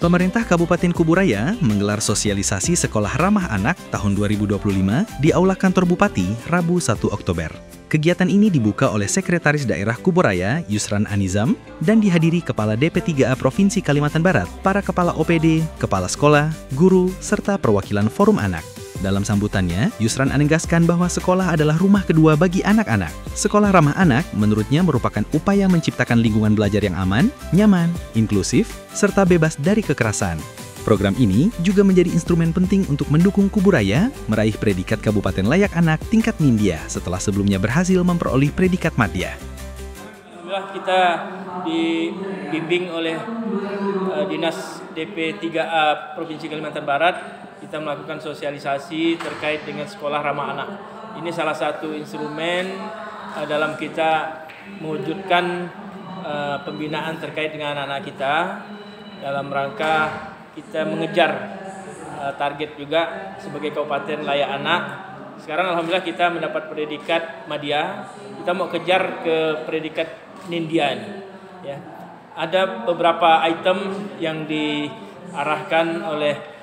Pemerintah Kabupaten Kuburaya menggelar sosialisasi Sekolah Ramah Anak tahun 2025 di Aula Kantor Bupati, Rabu 1 Oktober. Kegiatan ini dibuka oleh Sekretaris Daerah Kuburaya, Yusran Anizam, dan dihadiri Kepala DP3A Provinsi Kalimantan Barat, para Kepala OPD, Kepala Sekolah, Guru, serta perwakilan Forum Anak. Dalam sambutannya, Yusran menegaskan bahwa sekolah adalah rumah kedua bagi anak-anak. Sekolah ramah anak menurutnya merupakan upaya menciptakan lingkungan belajar yang aman, nyaman, inklusif, serta bebas dari kekerasan. Program ini juga menjadi instrumen penting untuk mendukung Kuburaya meraih predikat Kabupaten Layak Anak tingkat Nindya setelah sebelumnya berhasil memperoleh predikat Madya. Alhamdulillah kita dibimbing oleh Dinas DP3A Provinsi Kalimantan Barat. Kita melakukan sosialisasi terkait dengan sekolah ramah anak. Ini salah satu instrumen dalam kita mewujudkan pembinaan terkait dengan anak-anak kita dalam rangka kita mengejar target juga sebagai Kabupaten Layak Anak. Sekarang alhamdulillah kita mendapat predikat Madya. Kita mau kejar ke predikat Nindya ini. Ya. Ada beberapa item yang diarahkan oleh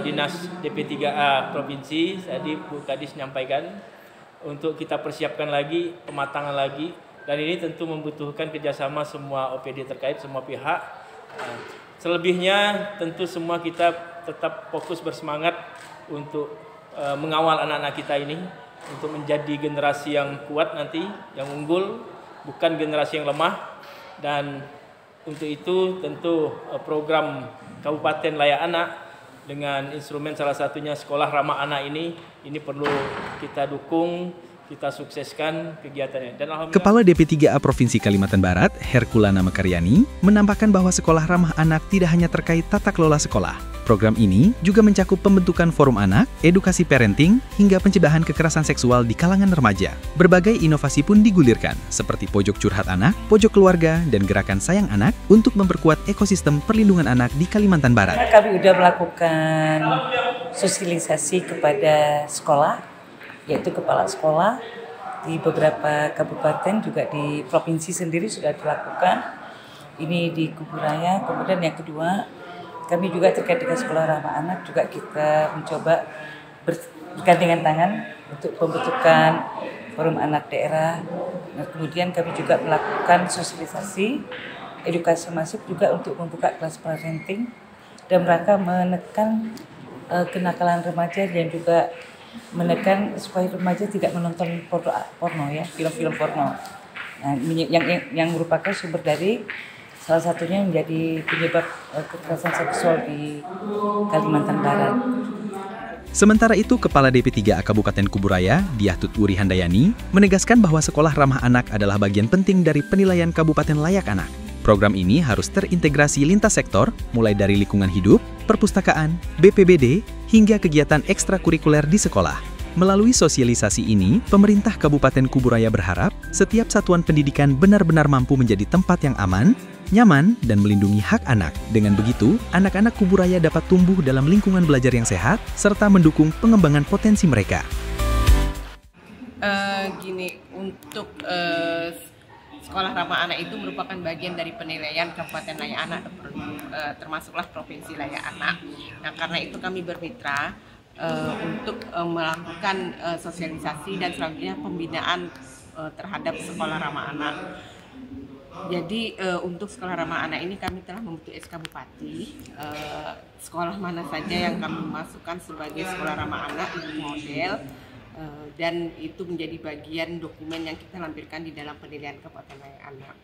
Dinas DP3A Provinsi, tadi Bu Kadis menyampaikan untuk kita persiapkan lagi, pematangan lagi, dan ini tentu membutuhkan kerjasama semua OPD terkait, semua pihak. Selebihnya tentu semua kita tetap fokus bersemangat untuk mengawal anak-anak kita ini untuk menjadi generasi yang kuat nanti, yang unggul, bukan generasi yang lemah. Dan untuk itu tentu program Kabupaten Layak Anak dengan instrumen salah satunya Sekolah Ramah Anak ini perlu kita dukung, kita sukseskan kegiatannya. Dan Kepala DP3A Provinsi Kalimantan Barat, Herkulana Mekaryani, menambahkan bahwa sekolah ramah anak tidak hanya terkait tata kelola sekolah. Program ini juga mencakup pembentukan forum anak, edukasi parenting, hingga pencegahan kekerasan seksual di kalangan remaja. Berbagai inovasi pun digulirkan, seperti pojok curhat anak, pojok keluarga, dan gerakan sayang anak untuk memperkuat ekosistem perlindungan anak di Kalimantan Barat. Kami sudah melakukan sosialisasi kepada sekolah, yaitu kepala sekolah di beberapa kabupaten, juga di provinsi sendiri sudah dilakukan. Ini di Kuburaya. Kemudian yang kedua, kami juga terkait dengan sekolah ramah anak juga kita mencoba bergandengan tangan untuk pembentukan forum anak daerah. Nah, kemudian kami juga melakukan sosialisasi, edukasi masif juga untuk membuka kelas parenting dan rangka menekan kenakalan remaja dan juga menekan supaya remaja tidak menonton porno ya, film-film porno. Nah, yang merupakan sumber dari salah satunya menjadi penyebab kekerasan seksual di Kalimantan Barat. Sementara itu, Kepala DP3A Kabupaten Kuburaya, Diah Tutwuri Handayani, menegaskan bahwa sekolah ramah anak adalah bagian penting dari penilaian Kabupaten Layak Anak. Program ini harus terintegrasi lintas sektor, mulai dari lingkungan hidup, perpustakaan, BPBD, hingga kegiatan ekstrakurikuler di sekolah. Melalui sosialisasi ini, pemerintah Kabupaten Kuburaya berharap setiap satuan pendidikan benar-benar mampu menjadi tempat yang aman, nyaman, dan melindungi hak anak. Dengan begitu, anak-anak Kuburaya dapat tumbuh dalam lingkungan belajar yang sehat, serta mendukung pengembangan potensi mereka. Untuk sekolah ramah anak itu merupakan bagian dari penilaian Kabupaten Layak Anak, termasuklah Provinsi Layak Anak. Nah, karena itu kami bermitra untuk melakukan sosialisasi dan selanjutnya pembinaan terhadap sekolah ramah anak. Jadi untuk sekolah ramah anak ini kami telah membentuk SK Bupati, sekolah mana saja yang kami masukkan sebagai sekolah ramah anak itu model, dan itu menjadi bagian dokumen yang kita lampirkan di dalam penilaian Kabupaten Layak Anak.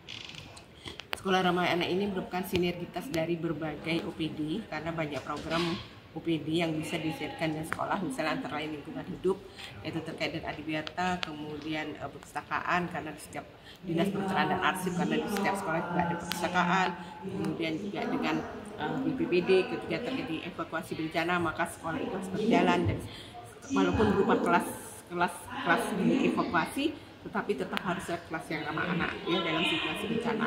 Sekolah ramah anak ini merupakan sinergitas dari berbagai OPD karena banyak program OPD yang bisa disiapkan di sekolah, misalnya antara lain lingkungan hidup, yaitu terkait dengan adiwiyata, kemudian perpustakaan, karena di setiap dinas perpustakaan dan arsip, karena di setiap sekolah juga ada perpustakaan, kemudian juga dengan BPBD ketika terjadi evakuasi bencana, maka sekolah itu harus berjalan, dan walaupun berupa kelas di evakuasi, tetapi tetap harus ada kelas yang ramah anak ya dalam situasi bencana.